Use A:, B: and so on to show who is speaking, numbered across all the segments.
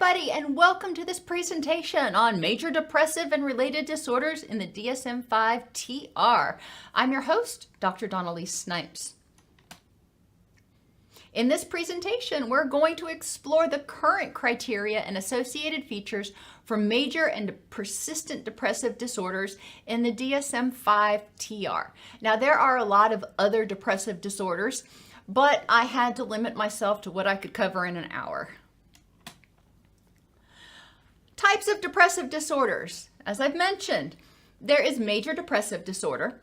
A: everybody, and welcome to this presentation on major depressive and related disorders in the DSM-5 TR. I'm your host, Dr. Donnelly Snipes. In this presentation, we're going to explore the current criteria and associated features for major and persistent depressive disorders in the DSM-5 TR. Now, there are a lot of other depressive disorders, but I had to limit myself to what I could cover in an hour. Types of depressive disorders. As I've mentioned, there is major depressive disorder.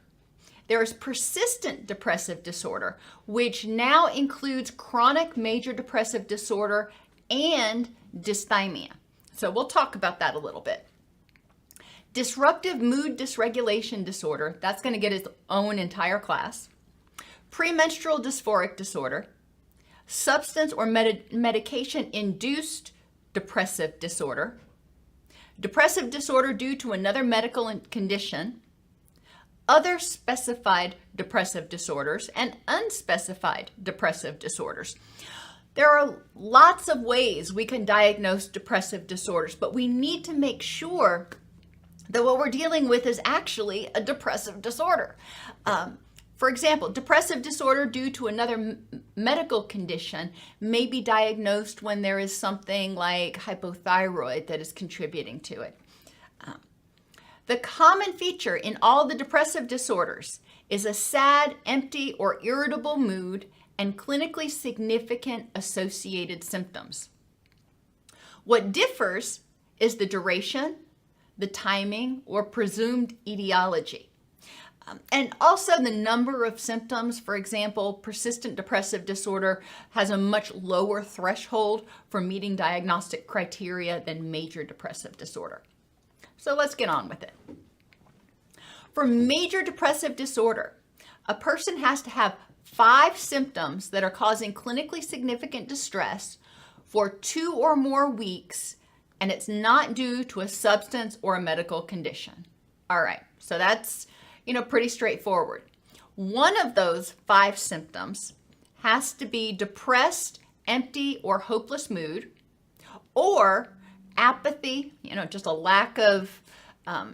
A: There is persistent depressive disorder, which now includes chronic major depressive disorder and dysthymia. So we'll talk about that a little bit. Disruptive mood dysregulation disorder, that's going to get its own entire class. Premenstrual dysphoric disorder. Substance or medication-induced depressive disorder. Depressive disorder due to another medical condition, other specified depressive disorders, and unspecified depressive disorders. There are lots of ways we can diagnose depressive disorders, but we need to make sure that what we're dealing with is actually a depressive disorder. For example, depressive disorder due to another medical condition may be diagnosed when there is something like hypothyroid that is contributing to it. The common feature in all the depressive disorders is a sad, empty, or irritable mood and clinically significant associated symptoms. What differs is the duration, the timing, or presumed etiology. And also the number of symptoms. For example, persistent depressive disorder has a much lower threshold for meeting diagnostic criteria than major depressive disorder. So let's get on with it. For major depressive disorder, a person has to have 5 symptoms that are causing clinically significant distress for 2 or more weeks, and it's not due to a substance or a medical condition. All right, so that's pretty straightforward. One of those 5 symptoms has to be depressed, empty, or hopeless mood, or apathy, just a lack of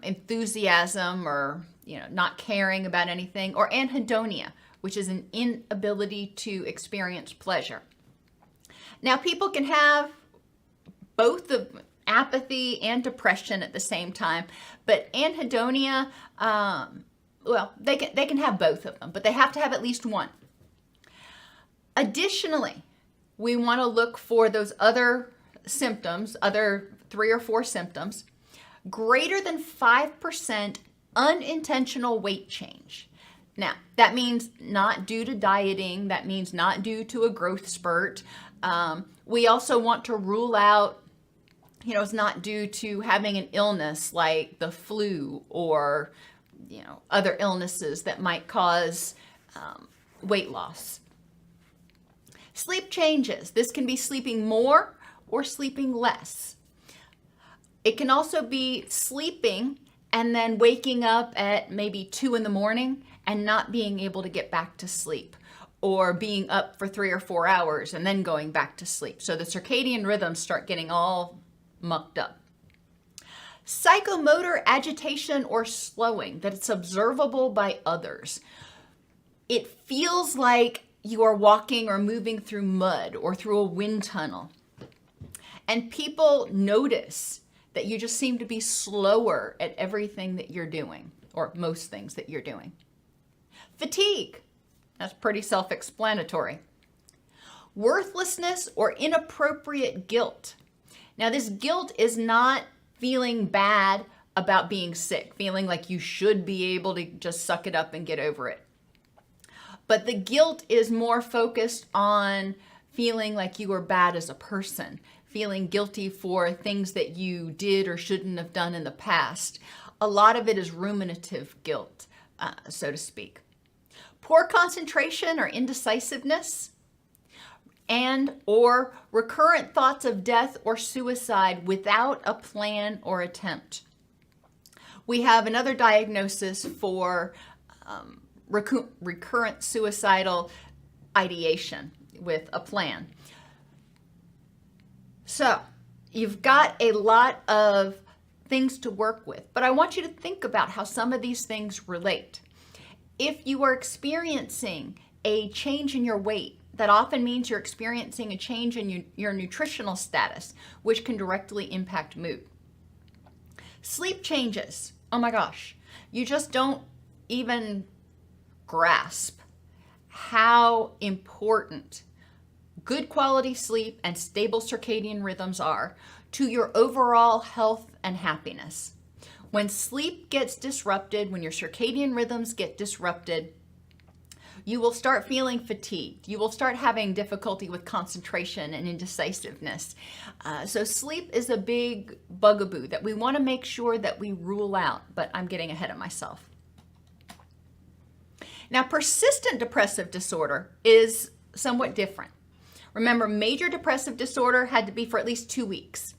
A: enthusiasm or, not caring about anything, or anhedonia, which is an inability to experience pleasure. Now, people can have both the apathy and depression at the same time, but anhedonia, they can have both of them, but they have to have at least one. Additionally, we want to look for those other symptoms, other 3 or 4 symptoms, greater than 5% unintentional weight change. Now, that means not due to dieting, that means not due to a growth spurt. We also want to rule out, it's not due to having an illness like the flu or other illnesses that might cause weight loss. Sleep changes. This can be sleeping more or sleeping less. It can also be sleeping and then waking up at maybe 2 in the morning and not being able to get back to sleep, or being up for 3 or 4 hours and then going back to sleep. So the circadian rhythms start getting all mucked up. Psychomotor agitation or slowing, that it's observable by others. It feels like you are walking or moving through mud or through a wind tunnel. And people notice that you just seem to be slower at everything that you're doing, or most things that you're doing. Fatigue, that's pretty self-explanatory. Worthlessness or inappropriate guilt. Now, this guilt is not feeling bad about being sick, feeling like you should be able to just suck it up and get over it. But the guilt is more focused on feeling like you were bad as a person, feeling guilty for things that you did or shouldn't have done in the past. A lot of it is ruminative guilt, so to speak. Poor concentration or indecisiveness, and or recurrent thoughts of death or suicide without a plan or attempt. We have another diagnosis for recurrent suicidal ideation with a plan. So you've got a lot of things to work with, but I want you to think about how some of these things relate. If you are experiencing a change in your weight, that often means you're experiencing a change in your nutritional status, which can directly impact mood. Sleep changes. Oh my gosh, you just don't even grasp how important good quality sleep and stable circadian rhythms are to your overall health and happiness. When sleep gets disrupted, when your circadian rhythms get disrupted, you will start feeling fatigued. You will start having difficulty with concentration and indecisiveness. So sleep is a big bugaboo that we want to make sure that we rule out, but I'm getting ahead of myself. Now, persistent depressive disorder is somewhat different. Remember, major depressive disorder had to be for at least 2 weeks.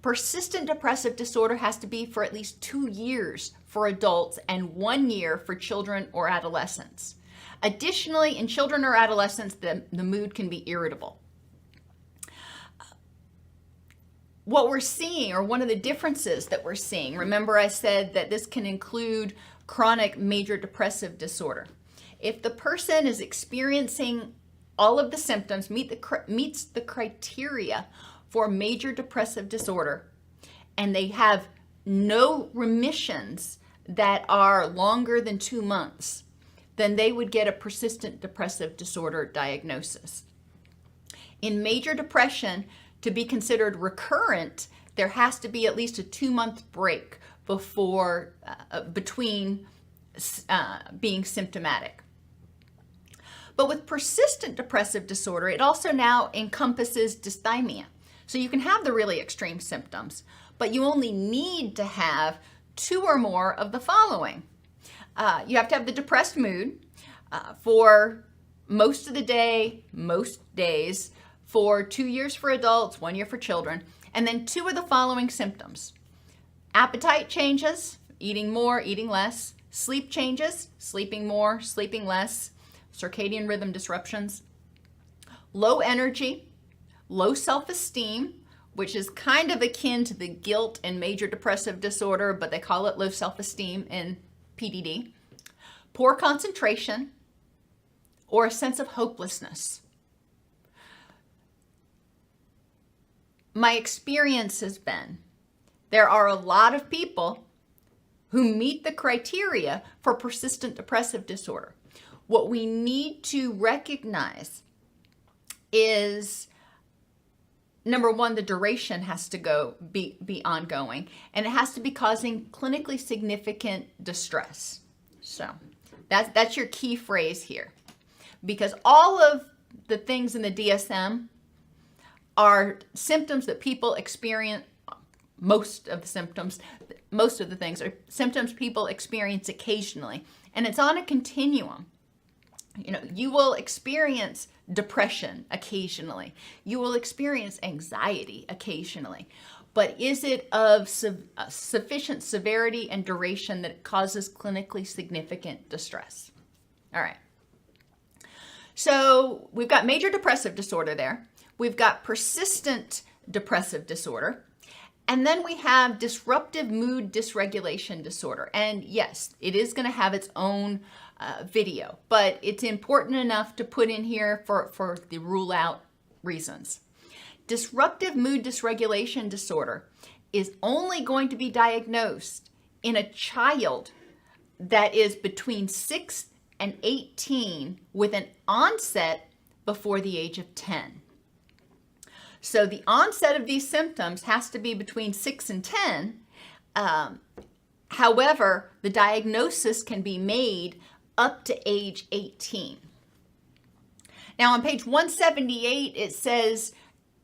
A: Persistent depressive disorder has to be for at least 2 years for adults and 1 year for children or adolescents. Additionally, in children or adolescents, the mood can be irritable. What we're seeing, or one of the differences that we're seeing, remember I said that this can include chronic major depressive disorder. If the person is experiencing all of the symptoms, meets the criteria for major depressive disorder, and they have no remissions that are longer than 2 months, then they would get a persistent depressive disorder diagnosis. In major depression, to be considered recurrent, there has to be at least a 2-month break between being symptomatic. But with persistent depressive disorder, it also now encompasses dysthymia. So you can have the really extreme symptoms, but you only need to have 2 or more of the following. You have to have the depressed mood for most of the day, most days, for 2 years for adults, 1 year for children, and then 2 of the following symptoms. Appetite changes, eating more, eating less. Sleep changes, sleeping more, sleeping less. Circadian rhythm disruptions. Low energy, low self-esteem, which is kind of akin to the guilt in major depressive disorder, but they call it low self-esteem in PDD. Poor concentration, or a sense of hopelessness. My experience has been there are a lot of people who meet the criteria for persistent depressive disorder. What we need to recognize is, number one, the duration has to be ongoing, and it has to be causing clinically significant distress. So that's your key phrase here, because all of the things in the DSM are symptoms that people experience. Most of the things are symptoms people experience occasionally, and it's on a continuum. You know, you will experience depression occasionally. You will experience anxiety occasionally. But is it of sufficient severity and duration that it causes clinically significant distress? All right. So we've got major depressive disorder there. We've got persistent depressive disorder. And then we have disruptive mood dysregulation disorder. And yes, it is going to have its own video, but it's important enough to put in here for the rule out reasons. Disruptive mood dysregulation disorder is only going to be diagnosed in a child that is between 6 and 18 with an onset before the age of 10. So the onset of these symptoms has to be between 6 and 10. However, the diagnosis can be made up to age 18. Now on page 178, it says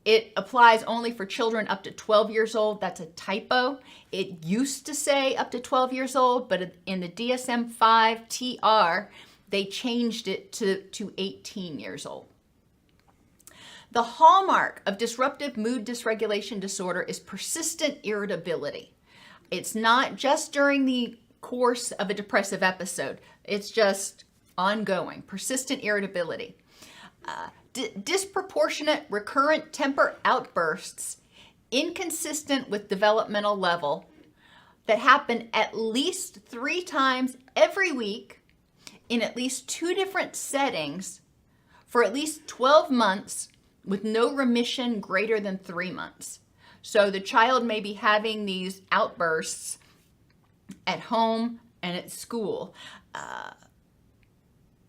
A: it applies only for children up to 12 years old. That's a typo. It used to say up to 12 years old, but in the DSM-5 TR, they changed it to 18 years old. The hallmark of disruptive mood dysregulation disorder is persistent irritability. It's not just during the course of a depressive episode. It's just ongoing, persistent irritability. Disproportionate recurrent temper outbursts inconsistent with developmental level that happen at least 3 times every week in at least 2 different settings for at least 12 months with no remission greater than 3 months. So the child may be having these outbursts at home and at school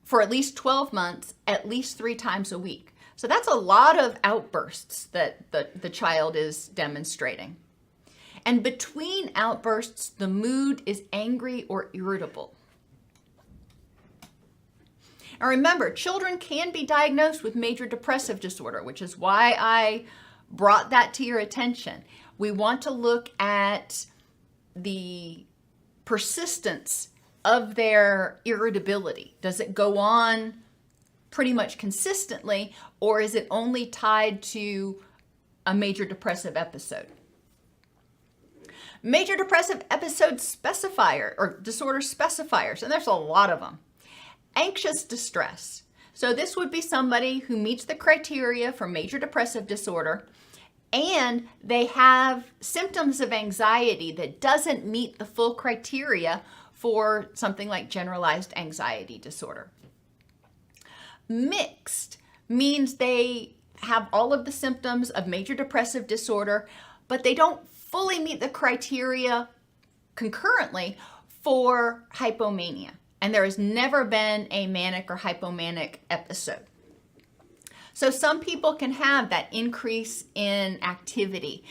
A: for at least 12 months, at least 3 times a week. So that's a lot of outbursts that the child is demonstrating. And between outbursts, the mood is angry or irritable. Now remember, children can be diagnosed with major depressive disorder, which is why I brought that to your attention. We want to look at the persistence of their irritability. Does it go on pretty much consistently, or is it only tied to a major depressive episode? Major depressive episode specifier or disorder specifiers, and there's a lot of them. Anxious distress. So this would be somebody who meets the criteria for major depressive disorder, and they have symptoms of anxiety that doesn't meet the full criteria for something like generalized anxiety disorder. Mixed means they have all of the symptoms of major depressive disorder, but they don't fully meet the criteria concurrently for hypomania. And there has never been a manic or hypomanic episode. So some people can have that increase in activity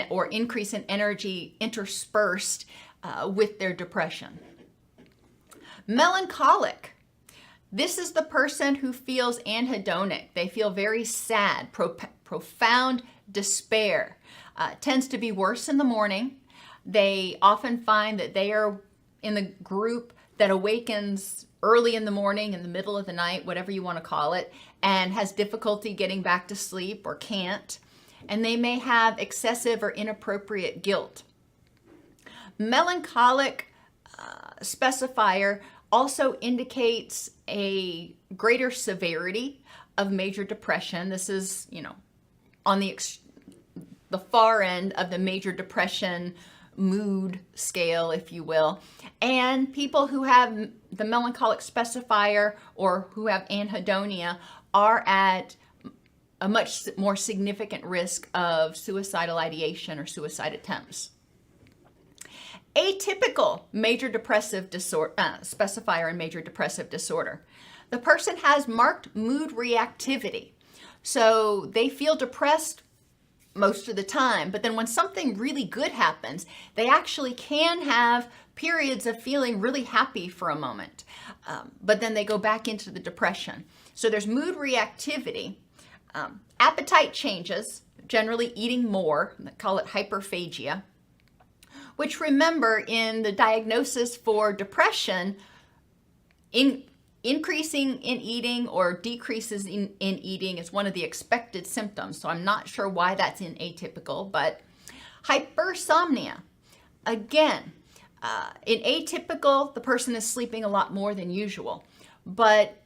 A: or increase in energy interspersed with their depression. Melancholic. This is the person who feels anhedonic. They feel very sad, profound despair. Tends to be worse in the morning. They often find that they are in the group that awakens early in the morning, in the middle of the night, whatever you want to call it, and has difficulty getting back to sleep or can't. And they may have excessive or inappropriate guilt. Melancholic specifier also indicates a greater severity of major depression. This is, on the far end of the major depression mood scale, if you will. And people who have the melancholic specifier or who have anhedonia are at a much more significant risk of suicidal ideation or suicide attempts. Atypical major depressive disorder specifier in major depressive disorder. The person has marked mood reactivity. So they feel depressed most of the time, but then when something really good happens, they actually can have periods of feeling really happy for a moment, but then they go back into the depression. So there's mood reactivity. Appetite changes, generally eating more, they call it hyperphagia, which, remember, in the diagnosis for depression, increasing in eating or decreases in eating is one of the expected symptoms. So I'm not sure why that's in atypical, but hypersomnia. Again, in atypical, the person is sleeping a lot more than usual. But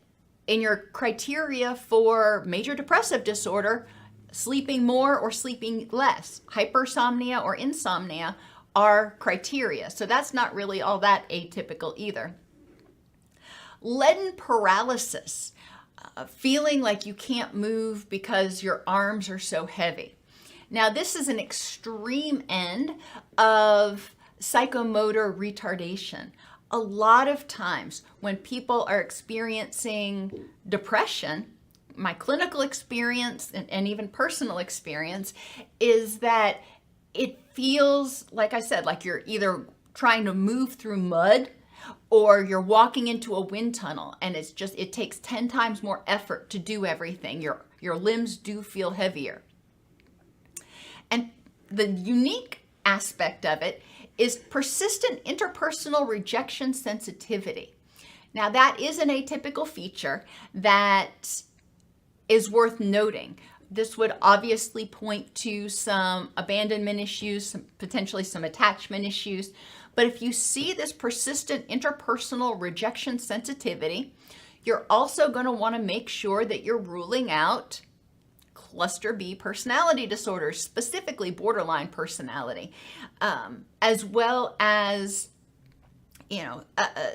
A: in your criteria for major depressive disorder, sleeping more or sleeping less, hypersomnia or insomnia are criteria. So that's not really all that atypical either. Leaden paralysis, feeling like you can't move because your arms are so heavy. Now, this is an extreme end of psychomotor retardation. A lot of times when people are experiencing depression, my clinical experience and even personal experience is that it feels, like I said, like you're either trying to move through mud or you're walking into a wind tunnel, and it takes 10 times more effort to do everything. Your limbs do feel heavier. And the unique aspect of it is persistent interpersonal rejection sensitivity. Now, that is an atypical feature that is worth noting. This would obviously point to some abandonment issues, potentially some attachment issues. But if you see this persistent interpersonal rejection sensitivity, you're also going to want to make sure that you're ruling out cluster B personality disorders, specifically borderline personality, as well as,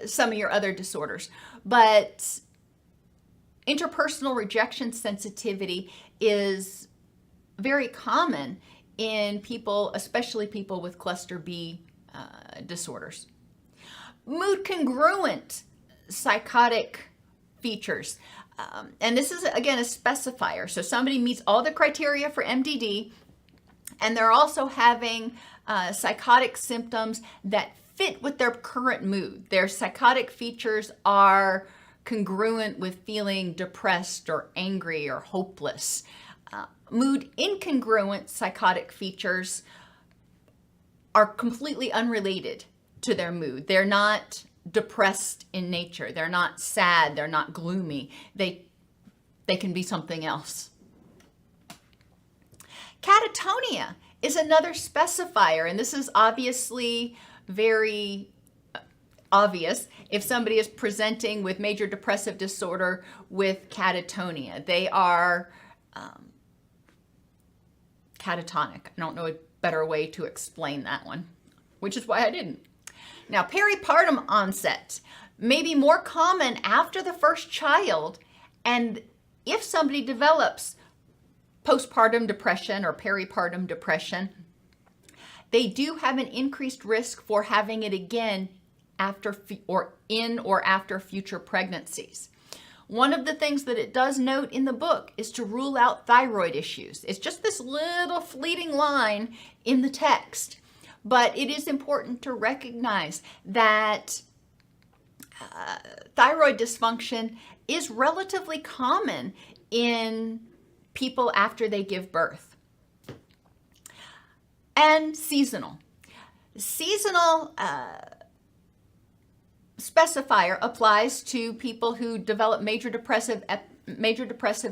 A: some of your other disorders. But interpersonal rejection sensitivity is very common in people, especially people with cluster B disorders. Mood congruent psychotic features. And this is, again, a specifier. So somebody meets all the criteria for MDD, and they're also having psychotic symptoms that fit with their current mood. Their psychotic features are congruent with feeling depressed or angry or hopeless. Mood incongruent psychotic features are completely unrelated to their mood. They're not depressed in nature. They're not sad. They're not gloomy. They can be something else. Catatonia is another specifier, and this is obviously very obvious if somebody is presenting with major depressive disorder with catatonia. They are catatonic. I don't know a better way to explain that one, which is why I didn't. Now, peripartum onset may be more common after the first child, and if somebody develops postpartum depression or peripartum depression, they do have an increased risk for having it again after or after future pregnancies. One of the things that it does note in the book is to rule out thyroid issues. It's just this little fleeting line in the text. But it is important to recognize that thyroid dysfunction is relatively common in people after they give birth. And seasonal. Seasonal specifier applies to people who develop major depressive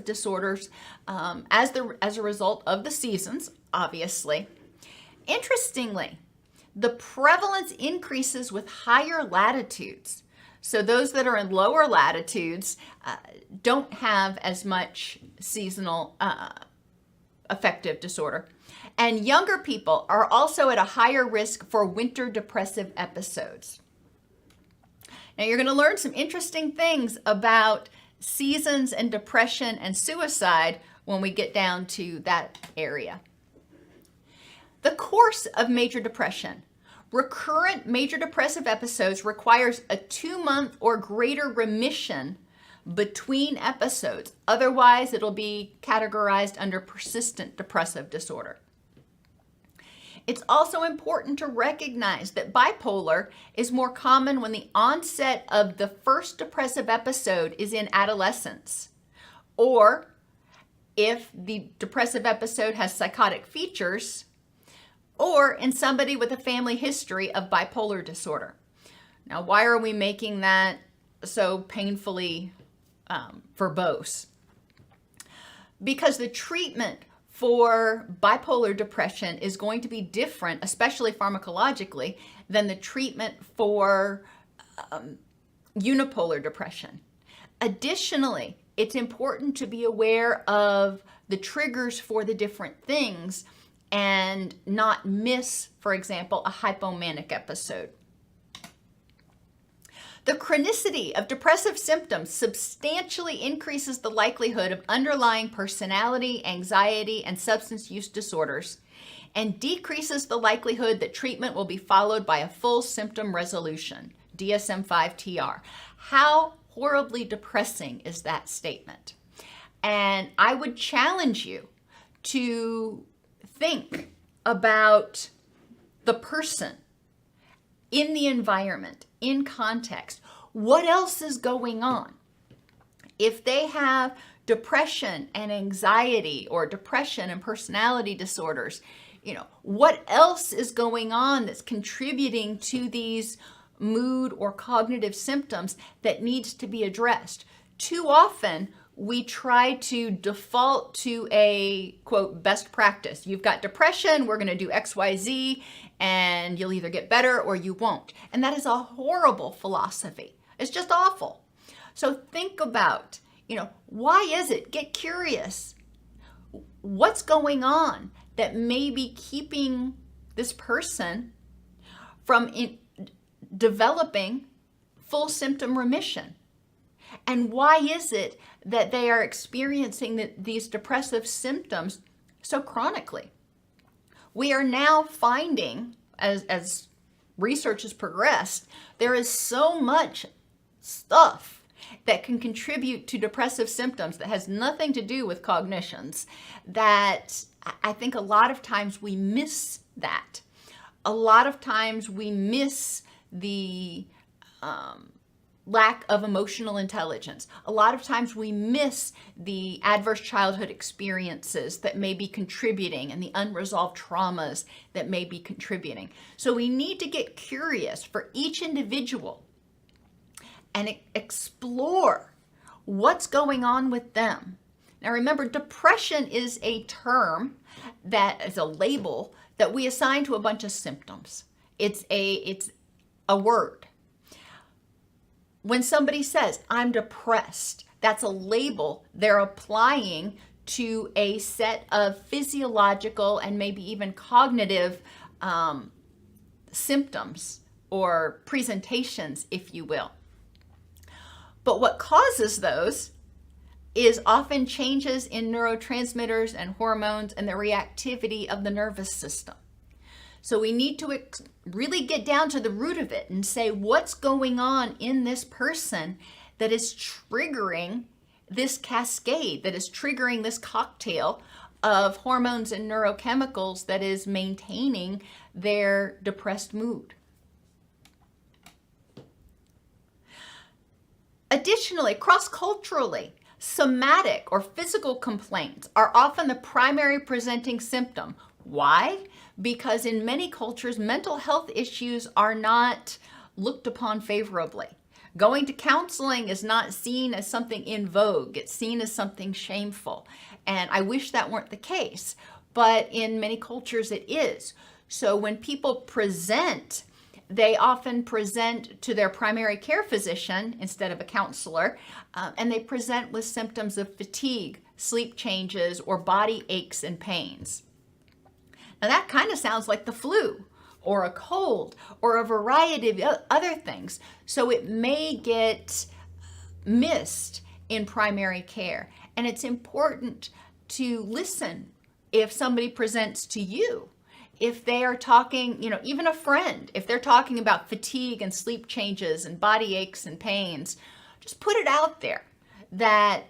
A: disorders as a result of the seasons, obviously. Interestingly, the prevalence increases with higher latitudes. So those that are in lower latitudes don't have as much seasonal affective disorder. And younger people are also at a higher risk for winter depressive episodes. Now you're going to learn some interesting things about seasons and depression and suicide when we get down to that area. The course of major depression. Recurrent major depressive episodes requires a 2-month or greater remission between episodes. Otherwise, it'll be categorized under persistent depressive disorder. It's also important to recognize that bipolar is more common when the onset of the first depressive episode is in adolescence, or if the depressive episode has psychotic features, or in somebody with a family history of bipolar disorder. Now, why are we making that so painfully verbose? Because the treatment for bipolar depression is going to be different, especially pharmacologically, than the treatment for unipolar depression. Additionally, it's important to be aware of the triggers for the different things and not miss, for example, a hypomanic episode. The chronicity of depressive symptoms substantially increases the likelihood of underlying personality, anxiety, and substance use disorders, and decreases the likelihood that treatment will be followed by a full symptom resolution, DSM-5-TR. How horribly depressing is that statement? And I would challenge you to think about the person in the environment, in context. What else is going on? If they have depression and anxiety or depression and personality disorders, what else is going on that's contributing to these mood or cognitive symptoms that needs to be addressed? Too often, we try to default to a, quote, best practice. You've got depression, we're going to do X, Y, Z, and you'll either get better or you won't. And that is a horrible philosophy. It's just awful. So think about, why is it? Get curious. what's going on that may be keeping this person from developing full symptom remission? And why is it that they are experiencing these depressive symptoms so chronically? We are now finding, as research has progressed, there is so much stuff that can contribute to depressive symptoms that has nothing to do with cognitions, that I think a lot of times we miss that. A lot of times we miss the lack of emotional intelligence. A lot of times we miss the adverse childhood experiences that may be contributing and the unresolved traumas that may be contributing. So we need to get curious for each individual and explore what's going on with them. Now remember, depression is a term that is a label that we assign to a bunch of symptoms. It's a word. When somebody says, I'm depressed, that's a label they're applying to a set of physiological and maybe even cognitive symptoms or presentations, if you will. But what causes those is often changes in neurotransmitters and hormones and the reactivity of the nervous system. So we need to really get down to the root of it and say, what's going on in this person that is triggering this cascade, that is triggering this cocktail of hormones and neurochemicals that is maintaining their depressed mood. Additionally, cross-culturally, somatic or physical complaints are often the primary presenting symptom. Why? Because in many cultures, mental health issues are not looked upon favorably. Going to counseling is not seen as something in vogue. It's seen as something shameful. And I wish that weren't the case, but in many cultures it is. So when people present, they often present to their primary care physician instead of a counselor, and they present with symptoms of fatigue, sleep changes, or body aches and pains. Now that kind of sounds like the flu or a cold or a variety of other things. So it may get missed in primary care. And it's important to listen if somebody presents to you. If they are talking, even a friend, if they're talking about fatigue and sleep changes and body aches and pains, just put it out there that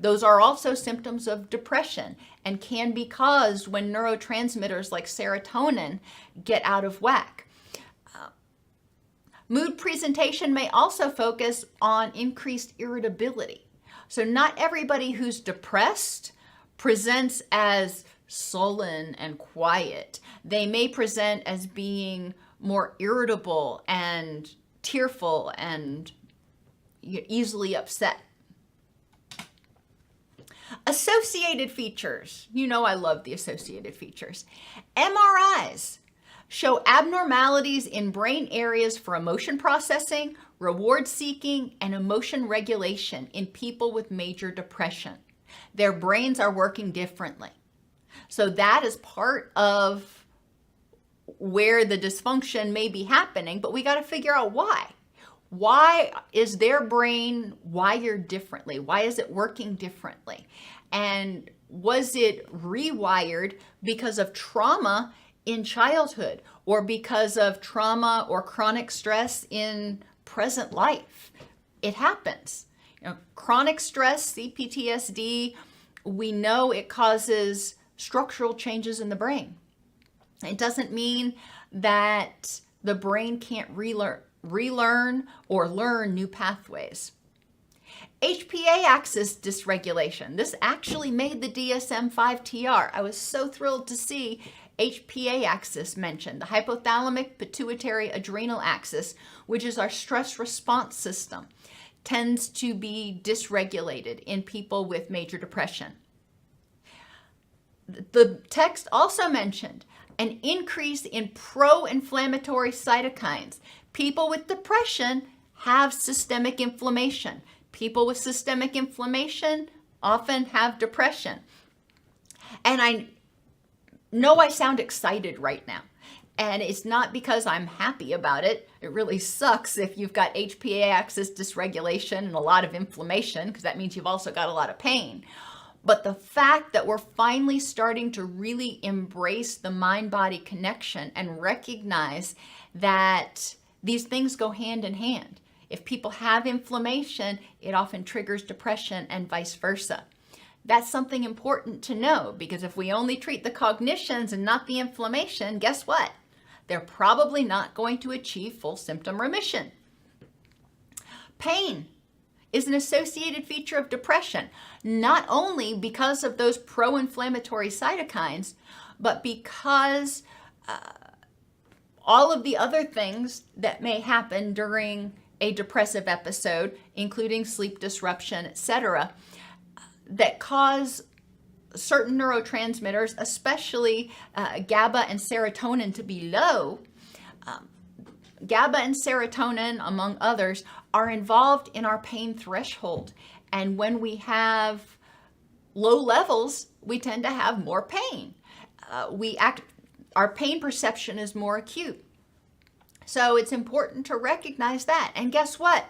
A: those are also symptoms of depression and can be caused when neurotransmitters like serotonin get out of whack. Mood presentation may also focus on increased irritability. So not everybody who's depressed presents as sullen and quiet. They may present as being more irritable and tearful and easily upset. Associated features. I love the associated features. MRIs show abnormalities in brain areas for emotion processing, reward seeking, and emotion regulation in people with major depression. Their brains are working differently. So that is part of where the dysfunction may be happening, but we got to figure out why. Why is their brain wired differently? Why is it working differently? And was it rewired because of trauma in childhood or because of trauma or chronic stress in present life? It happens. Chronic stress, CPTSD, we know it causes structural changes in the brain. It doesn't mean that the brain can't relearn or learn new pathways. HPA axis dysregulation. This actually made the DSM-5 TR. I was so thrilled to see HPA axis mentioned, the hypothalamic pituitary adrenal axis, which is our stress response system, tends to be dysregulated in people with major depression. The text also mentioned an increase in pro-inflammatory cytokines. People with depression have systemic inflammation. People with systemic inflammation often have depression. And I know I sound excited right now. And it's not because I'm happy about it. It really sucks if you've got HPA axis dysregulation and a lot of inflammation, because that means you've also got a lot of pain. But the fact that we're finally starting to really embrace the mind-body connection and recognize that these things go hand in hand. If people have inflammation, it often triggers depression and vice versa. That's something important to know, because if we only treat the cognitions and not the inflammation, guess what? They're probably not going to achieve full symptom remission. Pain is an associated feature of depression, not only because of those pro-inflammatory cytokines, but because all of the other things that may happen during a depressive episode, including sleep disruption, etc., that cause certain neurotransmitters, especially GABA and serotonin, to be low. GABA and serotonin, among others, are involved in our pain threshold. And when we have low levels, we tend to have more pain. Our pain perception is more acute. So it's important to recognize that. And guess what?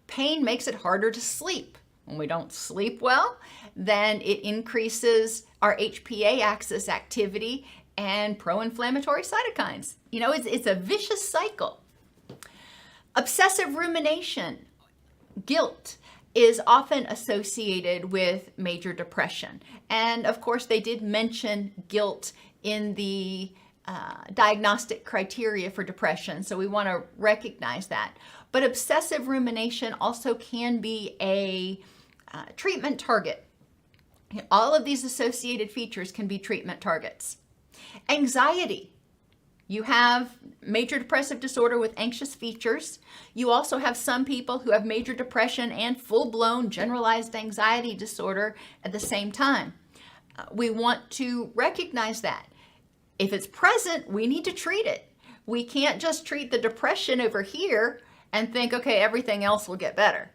A: Pain makes it harder to sleep. When we don't sleep well, then it increases our HPA axis activity and pro-inflammatory cytokines. You know, it's a vicious cycle. Obsessive rumination, guilt, is often associated with major depression. And of course, they did mention guilt in the diagnostic criteria for depression, so we want to recognize that. But obsessive rumination also can be a treatment target. All of these associated features can be treatment targets. Anxiety. You have major depressive disorder with anxious features. You also have some people who have major depression and full-blown generalized anxiety disorder at the same time. We want to recognize that. If it's present, we need to treat it. We can't just treat the depression over here and think, okay, everything else will get better.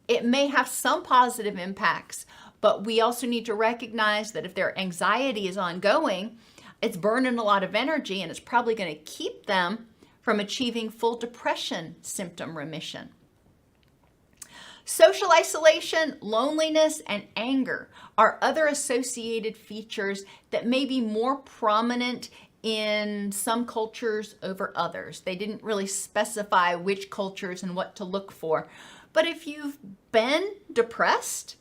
A: It may have some positive impacts, but we also need to recognize that if their anxiety is ongoing, it's burning a lot of energy and it's probably going to keep them from achieving full depression symptom remission. Social isolation, loneliness, and anger are other associated features that may be more prominent in some cultures over others. They didn't really specify which cultures and what to look for. But if you've been depressed,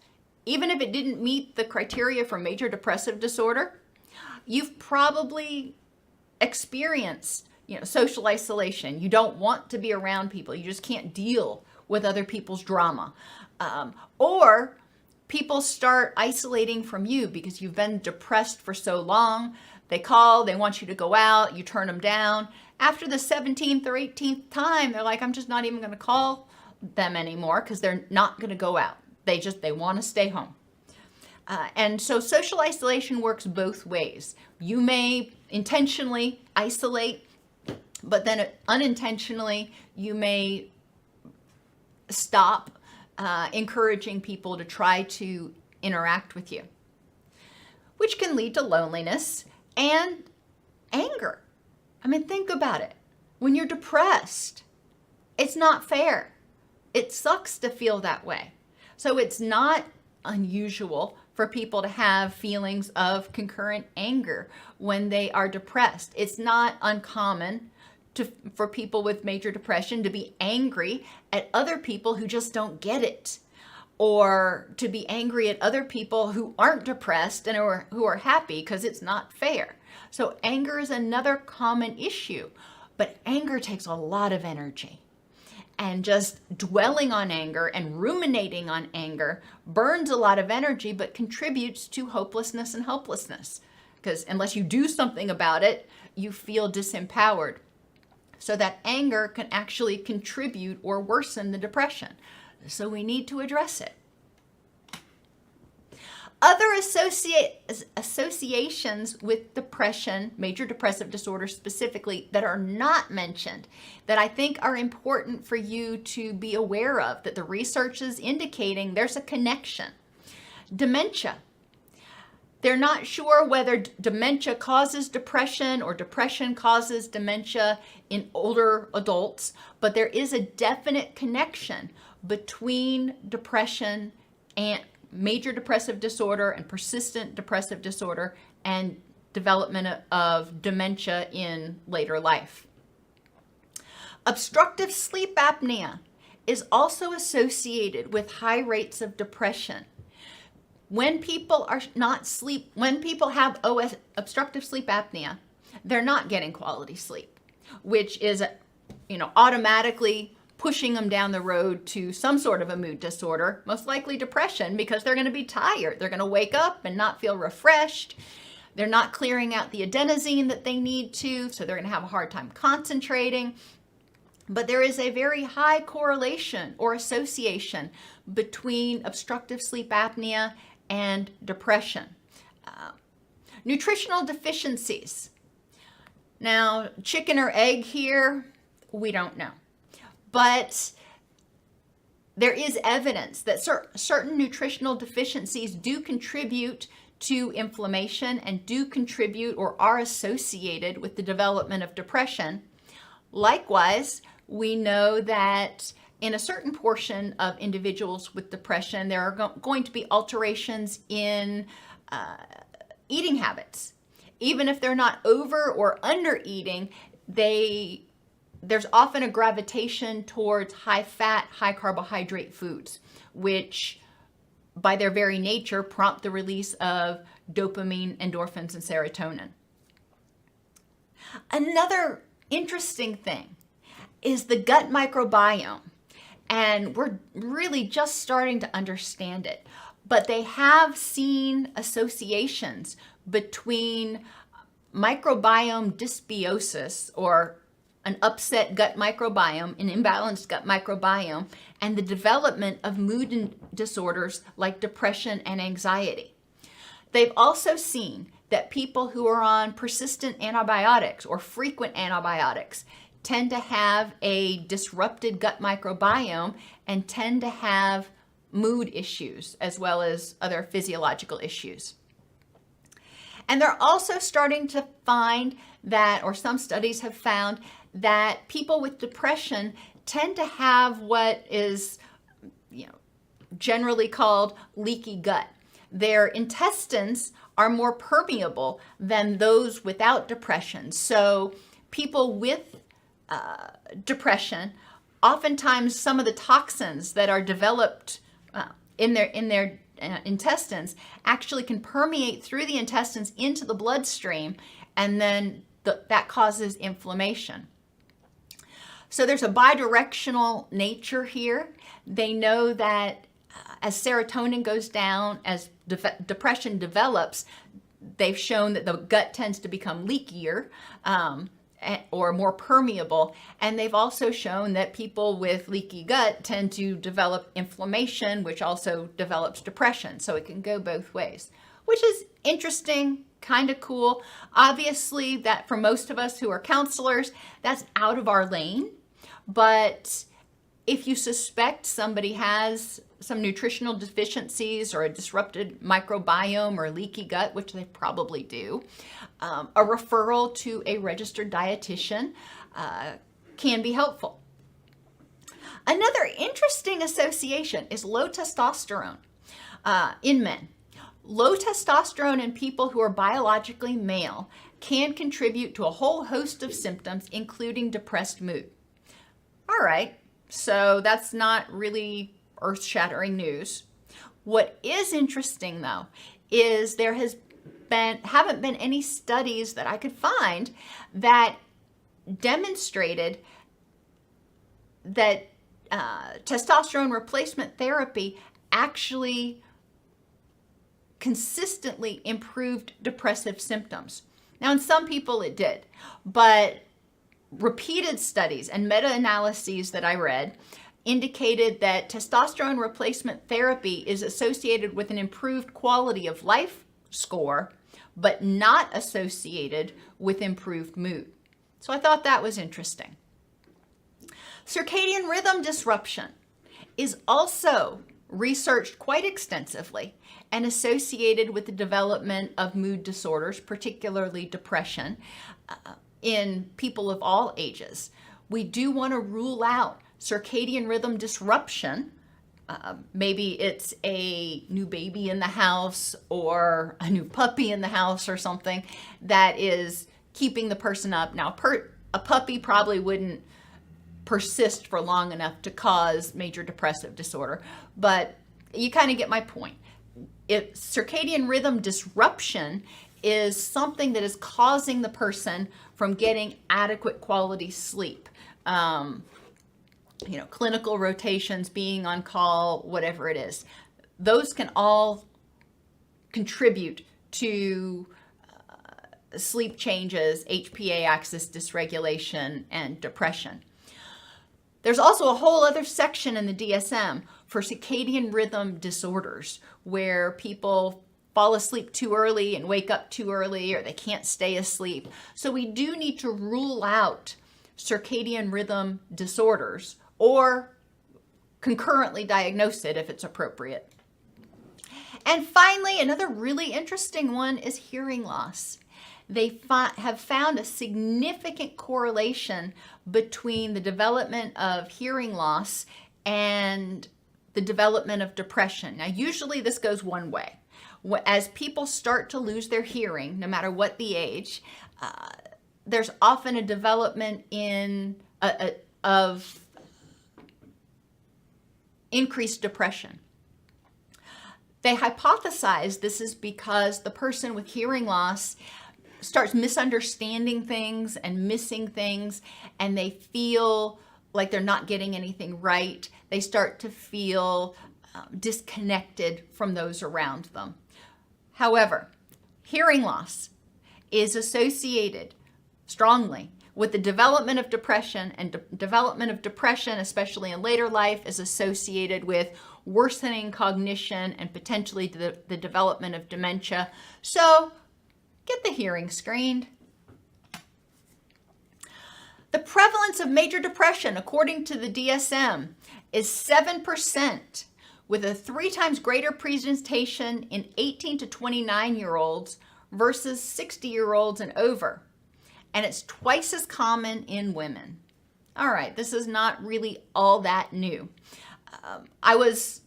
A: even if it didn't meet the criteria for major depressive disorder, you've probably experienced, social isolation. You don't want to be around people. You just can't deal with other people's drama. Or people start isolating from you because you've been depressed for so long. They call, they want you to go out, you turn them down. After the 17th or 18th time, they're like, I'm just not even going to call them anymore because they're not going to go out. They want to stay home. And so social isolation works both ways. You may intentionally isolate, but then unintentionally you may stop encouraging people to try to interact with you, which can lead to loneliness and anger. I mean, think about it. When you're depressed, it's not fair. It sucks to feel that way. So it's not unusual for people to have feelings of concurrent anger when they are depressed. It's not uncommon for people with major depression to be angry at other people who just don't get it, or to be angry at other people who aren't depressed and who are happy because it's not fair. So anger is another common issue, but anger takes a lot of energy. And just dwelling on anger and ruminating on anger burns a lot of energy, but contributes to hopelessness and helplessness. Because unless you do something about it, you feel disempowered. So that anger can actually contribute or worsen the depression. So we need to address it. Other associations with depression, major depressive disorder specifically, that are not mentioned, that I think are important for you to be aware of, that the research is indicating there's a connection. Dementia. They're not sure whether dementia causes depression or depression causes dementia in older adults, but there is a definite connection between depression and major depressive disorder and persistent depressive disorder and development of dementia in later life. Obstructive sleep apnea is also associated with high rates of depression. When people have obstructive sleep apnea, they're not getting quality sleep, which is, automatically pushing them down the road to some sort of a mood disorder, most likely depression, because they're going to be tired. They're going to wake up and not feel refreshed. They're not clearing out the adenosine that they need to, so they're going to have a hard time concentrating. But there is a very high correlation or association between obstructive sleep apnea and depression. Nutritional deficiencies. Now, chicken or egg here, we don't know. But there is evidence that certain nutritional deficiencies do contribute to inflammation and do contribute or are associated with the development of depression. Likewise, we know that in a certain portion of individuals with depression, there are going to be alterations in eating habits. Even if they're not over or under eating, there's often a gravitation towards high fat, high carbohydrate foods, which by their very nature prompt the release of dopamine, endorphins, and serotonin. Another interesting thing is the gut microbiome. And we're really just starting to understand it. But they have seen associations between microbiome dysbiosis, or an upset gut microbiome, an imbalanced gut microbiome, and the development of mood disorders like depression and anxiety. They've also seen that people who are on persistent antibiotics or frequent antibiotics tend to have a disrupted gut microbiome and tend to have mood issues as well as other physiological issues. And they're also starting to find that, or some studies have found, that people with depression tend to have what is, generally called leaky gut. Their intestines are more permeable than those without depression. So people with depression, oftentimes some of the toxins that are developed in their intestines actually can permeate through the intestines into the bloodstream, and then that causes inflammation. So there's a bidirectional nature here. They know that as serotonin goes down, as depression develops, they've shown that the gut tends to become leakier or more permeable. And they've also shown that people with leaky gut tend to develop inflammation, which also develops depression. So it can go both ways, which is interesting, kind of cool. Obviously, that for most of us who are counselors, that's out of our lane. But if you suspect somebody has some nutritional deficiencies or a disrupted microbiome or leaky gut, which they probably do, a referral to a registered dietitian can be helpful. Another interesting association is low testosterone in men. Low testosterone in people who are biologically male can contribute to a whole host of symptoms, including depressed mood. All right, so that's not really earth-shattering news. What is interesting, though, is there haven't been any studies that I could find that demonstrated that testosterone replacement therapy actually consistently improved depressive symptoms. Now, in some people it did, but repeated studies and meta-analyses that I read indicated that testosterone replacement therapy is associated with an improved quality of life score, but not associated with improved mood. So I thought that was interesting. Circadian rhythm disruption is also researched quite extensively and associated with the development of mood disorders, particularly depression, in people of all ages. We do want to rule out circadian rhythm disruption. Maybe it's a new baby in the house or a new puppy in the house or something that is keeping the person up. Now, a puppy probably wouldn't persist for long enough to cause major depressive disorder, but you kind of get my point. If circadian rhythm disruption is something that is causing the person from getting adequate quality sleep, clinical rotations, being on call, whatever it is, those can all contribute to sleep changes, HPA axis dysregulation, and depression. There's also a whole other section in the DSM for circadian rhythm disorders where people fall asleep too early and wake up too early, or they can't stay asleep. So we do need to rule out circadian rhythm disorders or concurrently diagnose it if it's appropriate. And finally, another really interesting one is hearing loss. They have found a significant correlation between the development of hearing loss and the development of depression. Now, usually this goes one way. As people start to lose their hearing, no matter what the age, there's often a development of increased depression. They hypothesize this is because the person with hearing loss starts misunderstanding things and missing things, and they feel like they're not getting anything right. They start to feel disconnected from those around them. However, hearing loss is associated strongly with the development of depression, and development of depression, especially in later life, is associated with worsening cognition and potentially the development of dementia. So get the hearing screened. The prevalence of major depression, according to the DSM, is 7%, with a 3 times greater presentation in 18 to 29-year-olds versus 60-year-olds and over. And it's twice as common in women. All right, this is not really all that new. I was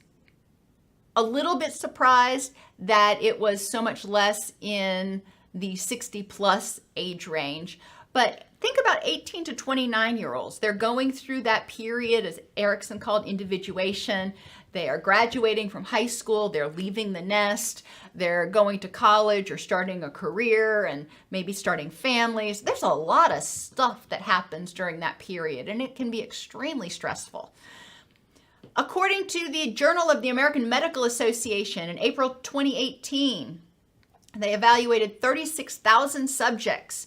A: a little bit surprised that it was so much less in the 60 plus age range, but think about 18 to 29-year-olds. They're going through that period, as Erickson called individuation. They are graduating from high school, they're leaving the nest, they're going to college or starting a career and maybe starting families. There's a lot of stuff that happens during that period, and it can be extremely stressful. According to the Journal of the American Medical Association in April 2018, they evaluated 36,000 subjects,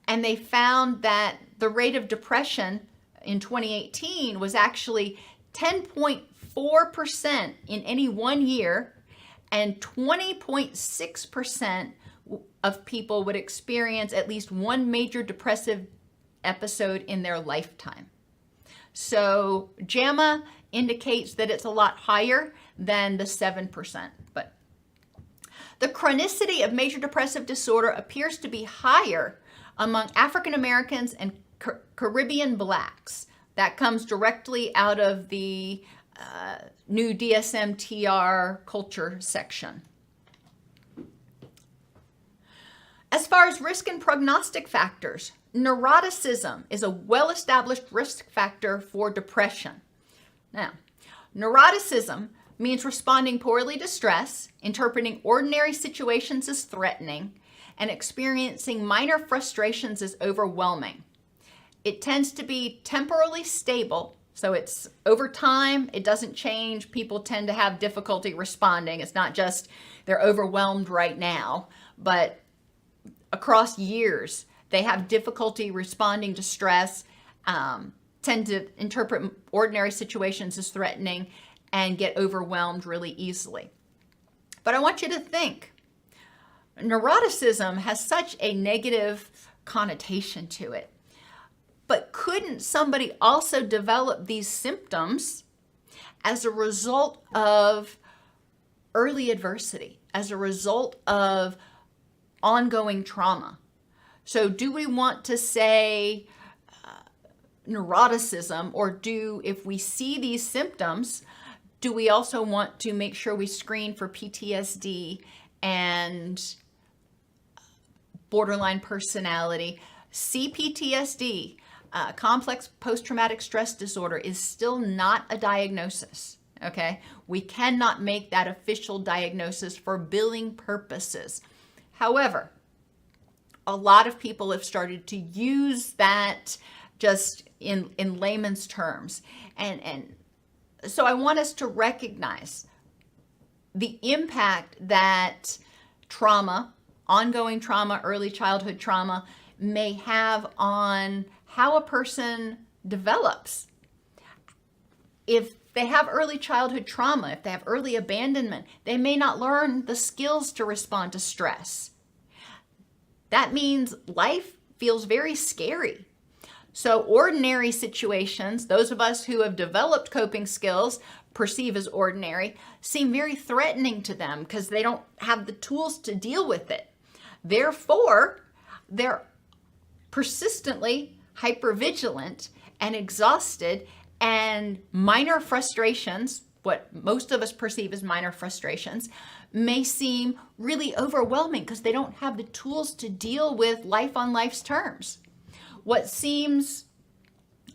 A: and they found that the rate of depression in 2018 was actually 10.4% in any 1 year, and 20.6% of people would experience at least one major depressive episode in their lifetime. So JAMA indicates that it's a lot higher than the 7%. But the chronicity of major depressive disorder appears to be higher among African Americans and Caribbean blacks. That comes directly out of the new DSM-TR culture section. As far as risk and prognostic factors, neuroticism is a well-established risk factor for depression. Now, neuroticism means responding poorly to stress, interpreting ordinary situations as threatening, and experiencing minor frustrations as overwhelming. It tends to be temporally stable, so it's over time, it doesn't change. People tend to have difficulty responding. It's not just they're overwhelmed right now, but across years, they have difficulty responding to stress, tend to interpret ordinary situations as threatening, and get overwhelmed really easily. But I want you to think, neuroticism has such a negative connotation to it. But couldn't somebody also develop these symptoms as a result of early adversity, as a result of ongoing trauma. So do we want to say neuroticism, or if we see these symptoms, do we also want to make sure we screen for PTSD and borderline personality? CPTSD, complex post-traumatic stress disorder, is still not a diagnosis, okay? We cannot make that official diagnosis for billing purposes. However, a lot of people have started to use that just in layman's terms. And so I want us to recognize the impact that trauma, ongoing trauma, early childhood trauma, may have on how a person develops. If they have early childhood trauma, if they have early abandonment, they may not learn the skills to respond to stress. That means life feels very scary. So ordinary situations, those of us who have developed coping skills, perceive as ordinary, seem very threatening to them because they don't have the tools to deal with it. Therefore, they're persistently hypervigilant and exhausted, and minor frustrations, what most of us perceive as minor frustrations, may seem really overwhelming because they don't have the tools to deal with life on life's terms. What seems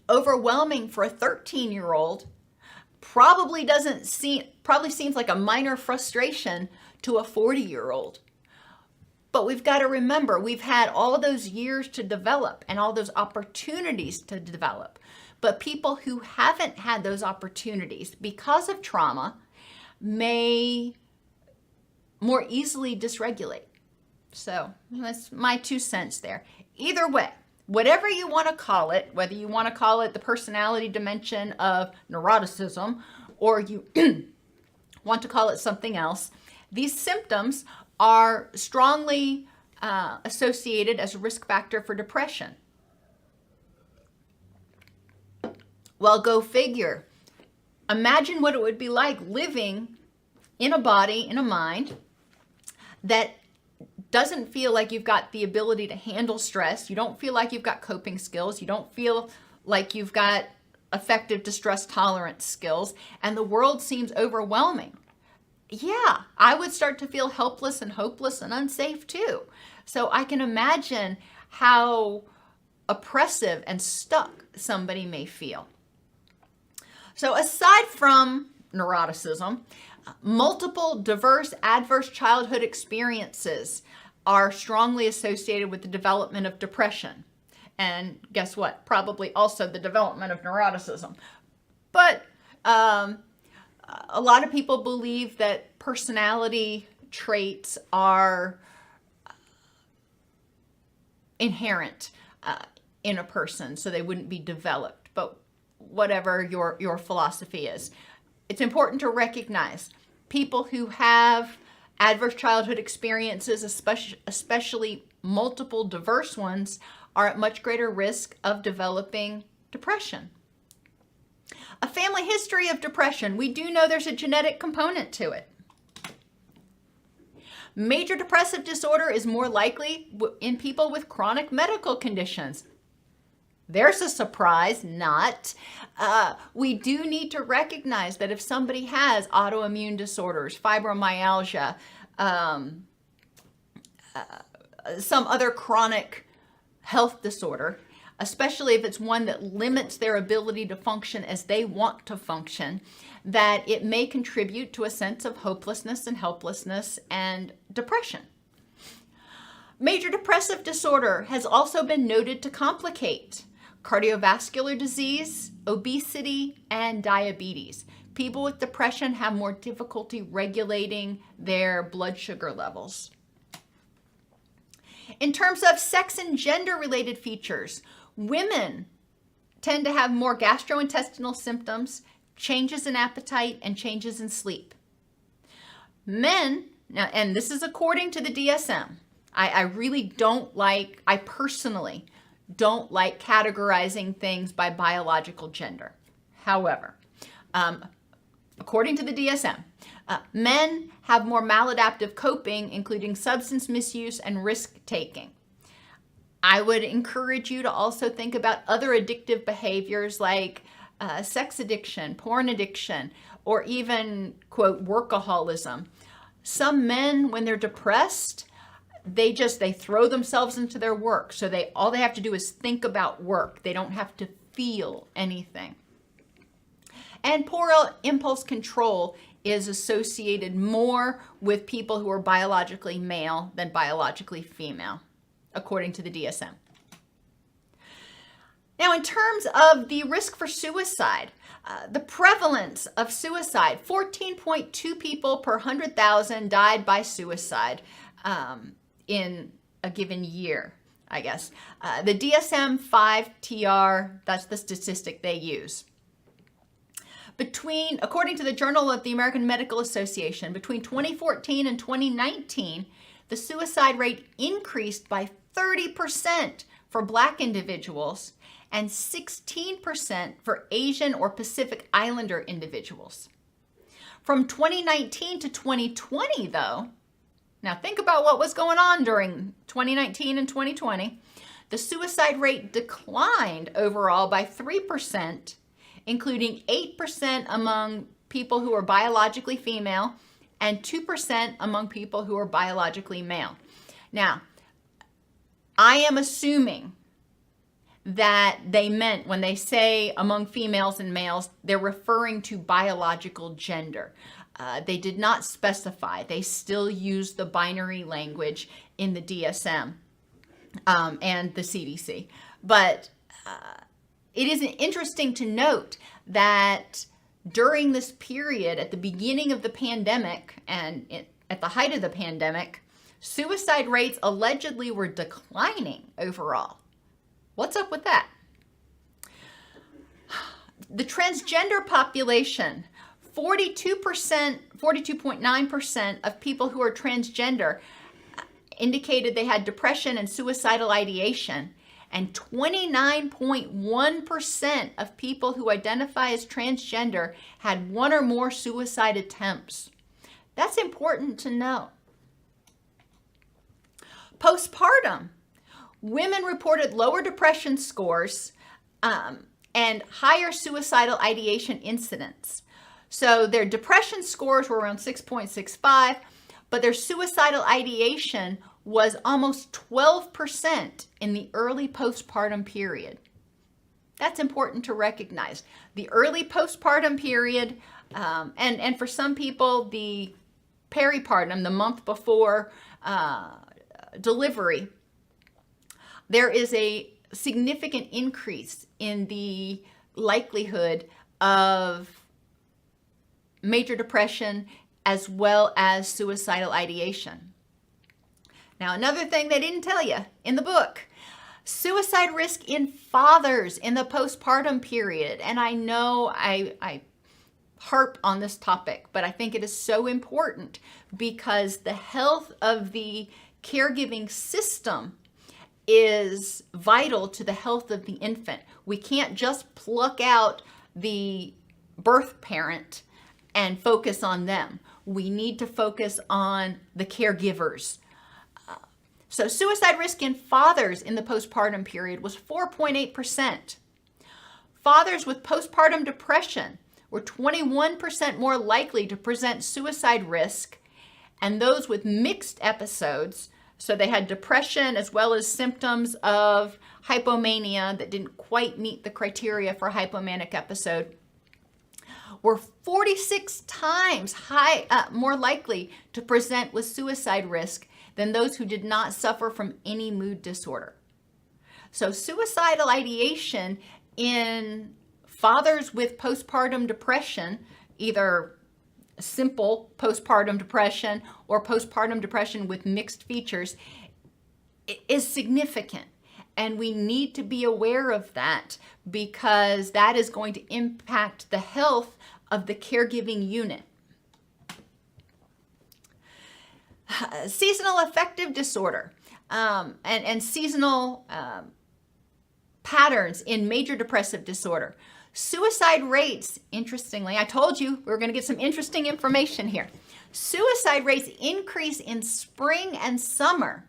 A: overwhelming for a 13-year-old probably seems like a minor frustration to a 40-year-old. But we've got to remember, we've had all those years to develop and all those opportunities to develop. But people who haven't had those opportunities because of trauma may more easily dysregulate. So that's my 2 cents there. Either way, whatever you want to call it, whether you want to call it the personality dimension of neuroticism, or you want to call it something else, these symptoms are strongly associated as a risk factor for depression. Well, go figure. Imagine what it would be like living in a body, in a mind, that doesn't feel like you've got the ability to handle stress. You don't feel like you've got coping skills. You don't feel like you've got effective distress tolerance skills, and the world seems overwhelming. Yeah, I would start to feel helpless and hopeless and unsafe too. So I can imagine how oppressive and stuck somebody may feel. So aside from neuroticism, multiple diverse adverse childhood experiences are strongly associated with the development of depression. And guess what? Probably also the development of neuroticism. But a lot of people believe that personality traits are inherent in a person, so they wouldn't be developed. But whatever your philosophy is, it's important to recognize people who have adverse childhood experiences, especially multiple diverse ones, are at much greater risk of developing depression. A family history of depression. We do know there's a genetic component to it. Major depressive disorder is more likely in people with chronic medical conditions. There's a surprise, not. We do need to recognize that if somebody has autoimmune disorders, fibromyalgia, some other chronic health disorder, especially if it's one that limits their ability to function as they want to function, that it may contribute to a sense of hopelessness and helplessness and depression. Major depressive disorder has also been noted to complicate cardiovascular disease, obesity, and diabetes. People with depression have more difficulty regulating their blood sugar levels. In terms of sex and gender-related features, women tend to have more gastrointestinal symptoms, changes in appetite, and changes in sleep. Men, now, and this is according to the DSM, I personally don't like categorizing things by biological gender. However, according to the DSM, men have more maladaptive coping, including substance misuse and risk-taking. I would encourage you to also think about other addictive behaviors like sex addiction, porn addiction, or even, quote, workaholism. Some men, when they're depressed, they throw themselves into their work. So all they have to do is think about work. They don't have to feel anything. And poor impulse control is associated more with people who are biologically male than biologically female, according to the DSM. Now, in terms of the risk for suicide, the prevalence of suicide, 14.2 people per 100,000 died by suicide in a given year, I guess. The DSM-5-TR, that's the statistic they use. According to the Journal of the American Medical Association, between 2014 and 2019, the suicide rate increased by 30% for Black individuals and 16% for Asian or Pacific Islander individuals. From 2019 to 2020, though, now think about what was going on during 2019 and 2020, the suicide rate declined overall by 3%, including 8% among people who are biologically female and 2% among people who are biologically male. Now, I am assuming that they meant when they say among females and males, they're referring to biological gender. They did not specify. They still use the binary language in the DSM and the CDC. But it is interesting to note that during this period, at the beginning of the pandemic and at the height of the pandemic, suicide rates allegedly were declining overall. What's up with that? The transgender population, 42.9% of people who are transgender indicated they had depression and suicidal ideation, and 29.1% of people who identify as transgender had one or more suicide attempts. That's important to know. Postpartum, women reported lower depression scores and higher suicidal ideation incidents. So their depression scores were around 6.65, but their suicidal ideation was almost 12% in the early postpartum period. That's important to recognize. The early postpartum period, and for some people, the peripartum, the month before delivery, there is a significant increase in the likelihood of major depression as well as suicidal ideation. Now, another thing they didn't tell you in the book, suicide risk in fathers in the postpartum period. And I know I harp on this topic, but I think it is so important because the health of the caregiving system is vital to the health of the infant. We can't just pluck out the birth parent and focus on them. We need to focus on the caregivers. So suicide risk in fathers in the postpartum period was 4.8%. Fathers with postpartum depression were 21% more likely to present suicide risk, and those with mixed episodes, so they had depression as well as symptoms of hypomania that didn't quite meet the criteria for a hypomanic episode, were 46 times more likely to present with suicide risk than those who did not suffer from any mood disorder. So suicidal ideation in fathers with postpartum depression, either simple postpartum depression or postpartum depression with mixed features, is significant. And we need to be aware of that because that is going to impact the health of the caregiving unit. Seasonal affective disorder and seasonal patterns in major depressive disorder. Suicide rates, interestingly, I told you we were going to get some interesting information here. Suicide rates increase in spring and summer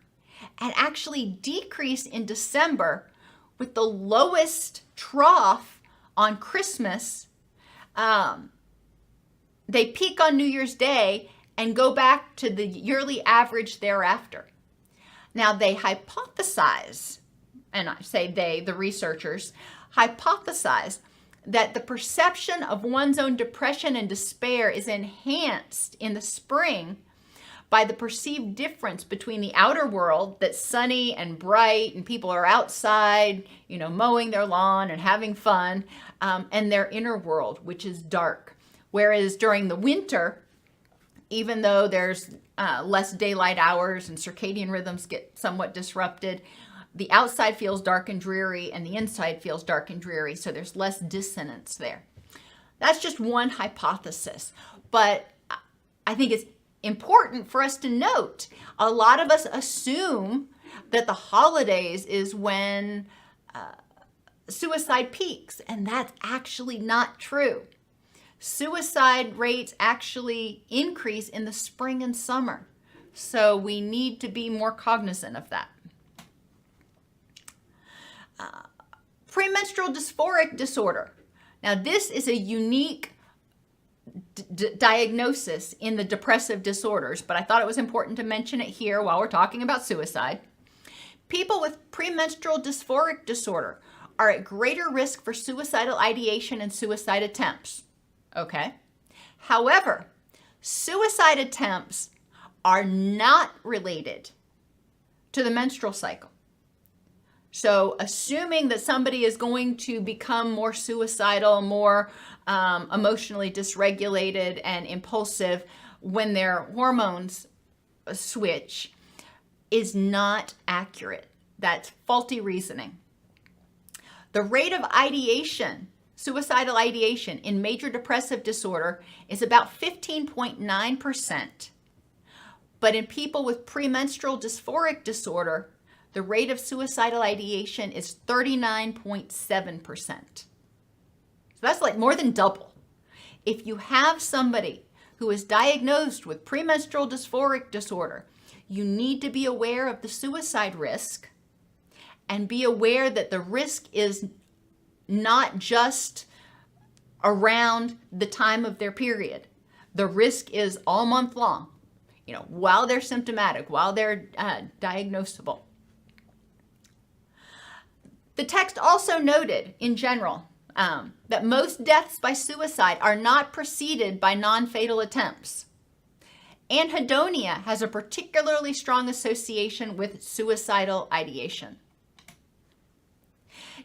A: and actually decrease in December, with the lowest trough on Christmas. They peak on New Year's Day and go back to the yearly average thereafter. Now, they hypothesize, and I say they, the researchers, hypothesize that the perception of one's own depression and despair is enhanced in the spring by the perceived difference between the outer world that's sunny and bright and people are outside, mowing their lawn and having fun, and their inner world, which is dark. Whereas during the winter, even though there's less daylight hours and circadian rhythms get somewhat disrupted, the outside feels dark and dreary and the inside feels dark and dreary, so there's less dissonance there. That's just one hypothesis, but I think it's important for us to note, a lot of us assume that the holidays is when suicide peaks, and that's actually not true. Suicide rates actually increase in the spring and summer, so we need to be more cognizant of that. Premenstrual dysphoric disorder. Now, this is a unique diagnosis in the depressive disorders, but I thought it was important to mention it here while we're talking about suicide. People with premenstrual dysphoric disorder are at greater risk for suicidal ideation and suicide attempts. Okay. However, suicide attempts are not related to the menstrual cycle. So assuming that somebody is going to become more suicidal, more emotionally dysregulated and impulsive when their hormones switch is not accurate. That's faulty reasoning. The rate of ideation, suicidal ideation in major depressive disorder is about 15.9%. But in people with premenstrual dysphoric disorder, the rate of suicidal ideation is 39.7%. So that's like more than double. If you have somebody who is diagnosed with premenstrual dysphoric disorder, you need to be aware of the suicide risk and be aware that the risk is not just around the time of their period. The risk is all month long, while they're symptomatic, while they're diagnosable. The text also noted, in general, that most deaths by suicide are not preceded by non-fatal attempts. Anhedonia has a particularly strong association with suicidal ideation.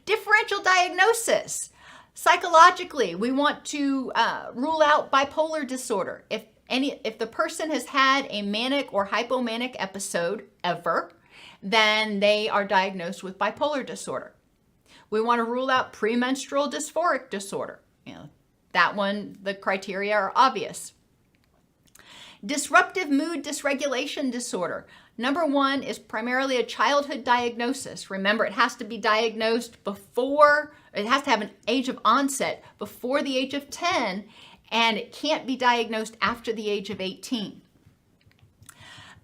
A: Differential diagnosis. Psychologically, we want to rule out bipolar disorder. If the person has had a manic or hypomanic episode ever, then they are diagnosed with bipolar disorder. We want to rule out premenstrual dysphoric disorder. That one, the criteria are obvious. Disruptive mood dysregulation disorder. Number one is primarily a childhood diagnosis. Remember, it has to be diagnosed it has to have an age of onset before the age of 10, and it can't be diagnosed after the age of 18.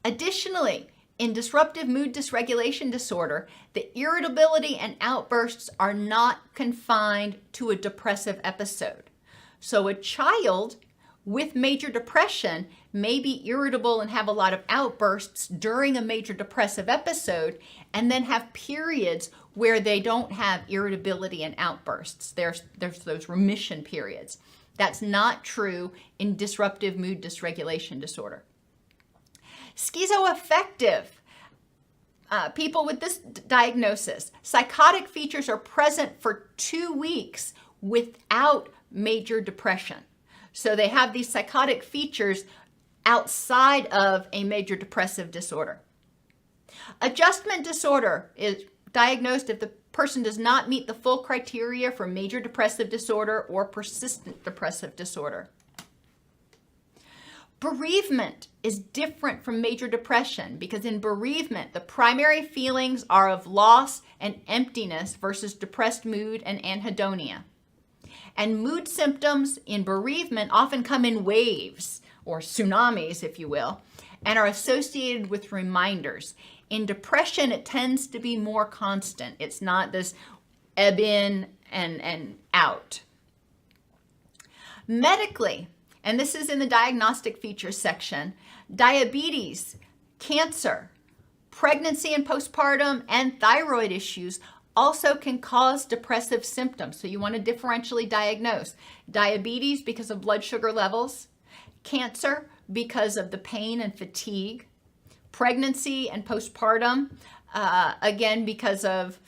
A: Additionally, in disruptive mood dysregulation disorder, the irritability and outbursts are not confined to a depressive episode. So a child with major depression may be irritable and have a lot of outbursts during a major depressive episode, and then have periods where they don't have irritability and outbursts. There's those remission periods. That's not true in disruptive mood dysregulation disorder. Schizoaffective. People with this diagnosis, psychotic features are present for 2 weeks without major depression. So they have these psychotic features outside of a major depressive disorder. Adjustment disorder is diagnosed if the person does not meet the full criteria for major depressive disorder or persistent depressive disorder. Bereavement is different from major depression because in bereavement, the primary feelings are of loss and emptiness versus depressed mood and anhedonia. And mood symptoms in bereavement often come in waves, or tsunamis, if you will, and are associated with reminders. In depression, it tends to be more constant. It's not this ebb in and out. Medically, and this is in the diagnostic features section, diabetes, cancer, pregnancy and postpartum, and thyroid issues also can cause depressive symptoms. So you want to differentially diagnose. Diabetes because of blood sugar levels, cancer because of the pain and fatigue, pregnancy and postpartum, again, because of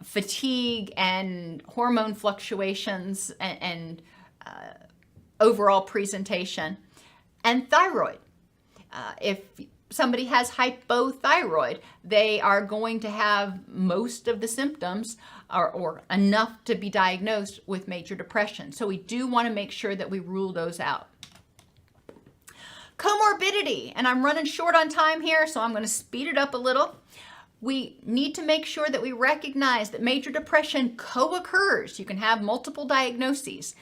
A: fatigue and hormone fluctuations and overall presentation, and thyroid. If somebody has hypothyroid, they are going to have most of the symptoms or enough to be diagnosed with major depression. So we do want to make sure that we rule those out. Comorbidity, and I'm running short on time here, so I'm going to speed it up a little. We need to make sure that we recognize that major depression co-occurs. You can have multiple diagnoses.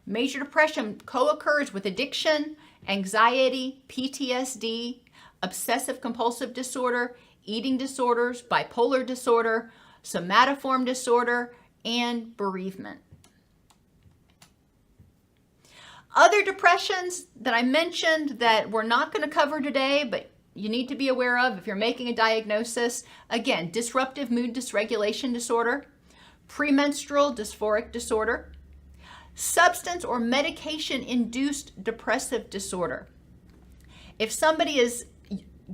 A: Major depression co-occurs with addiction, anxiety, PTSD, obsessive compulsive disorder, eating disorders, bipolar disorder, somatoform disorder, and bereavement. Other depressions that I mentioned that we're not going to cover today, but you need to be aware of if you're making a diagnosis. Again, disruptive mood dysregulation disorder, premenstrual dysphoric disorder, substance or medication-induced depressive disorder. If somebody is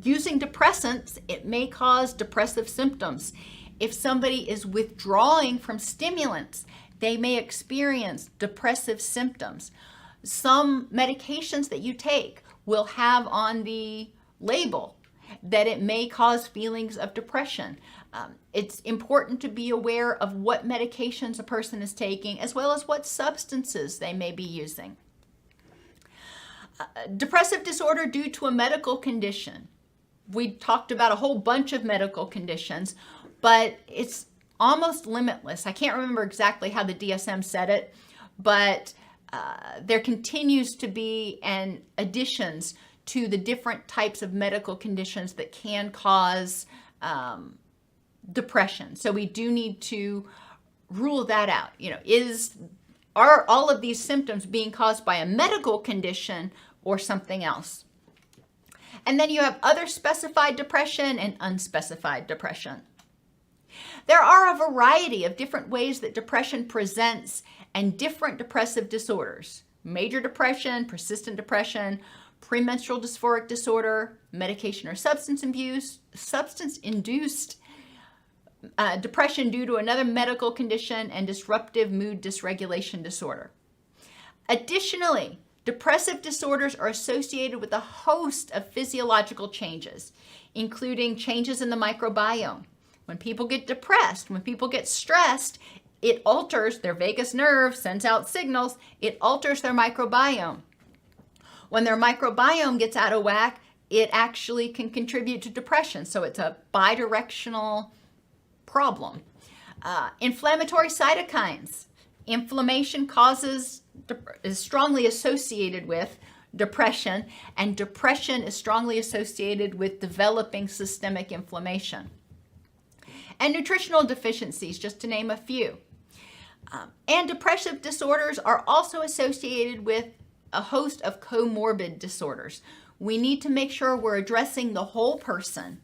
A: using depressants, it may cause depressive symptoms. If somebody is withdrawing from stimulants, they may experience depressive symptoms. Some medications that you take will have on the label that it may cause feelings of depression. It's important to be aware of what medications a person is taking, as well as what substances they may be using. Depressive disorder due to a medical condition. We talked about a whole bunch of medical conditions, but it's almost limitless. I can't remember exactly how the DSM said it, but there continues to be additions to the different types of medical conditions that can cause depression. So we do need to rule that out. Are all of these symptoms being caused by a medical condition or something else? And then you have other specified depression and unspecified depression. There are a variety of different ways that depression presents and different depressive disorders. Major depression, persistent depression, premenstrual dysphoric disorder, medication or substance-induced depression due to another medical condition, and disruptive mood dysregulation disorder. Additionally, depressive disorders are associated with a host of physiological changes, including changes in the microbiome. When people get depressed, when people get stressed, it alters their vagus nerve, sends out signals, it alters their microbiome. When their microbiome gets out of whack, it actually can contribute to depression. So it's a bidirectional problem. Inflammatory cytokines. Inflammation is strongly associated with depression, and depression is strongly associated with developing systemic inflammation. And nutritional deficiencies, just to name a few. And depressive disorders are also associated with a host of comorbid disorders. We need to make sure we're addressing the whole person.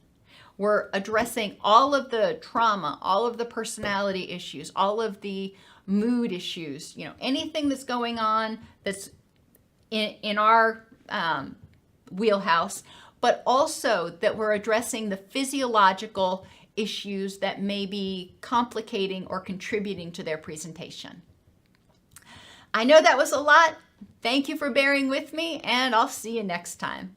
A: We're addressing all of the trauma, all of the personality issues, all of the mood issues, anything that's going on that's in our wheelhouse, but also that we're addressing the physiological issues that may be complicating or contributing to their presentation. I know that was a lot. Thank you for bearing with me, and I'll see you next time.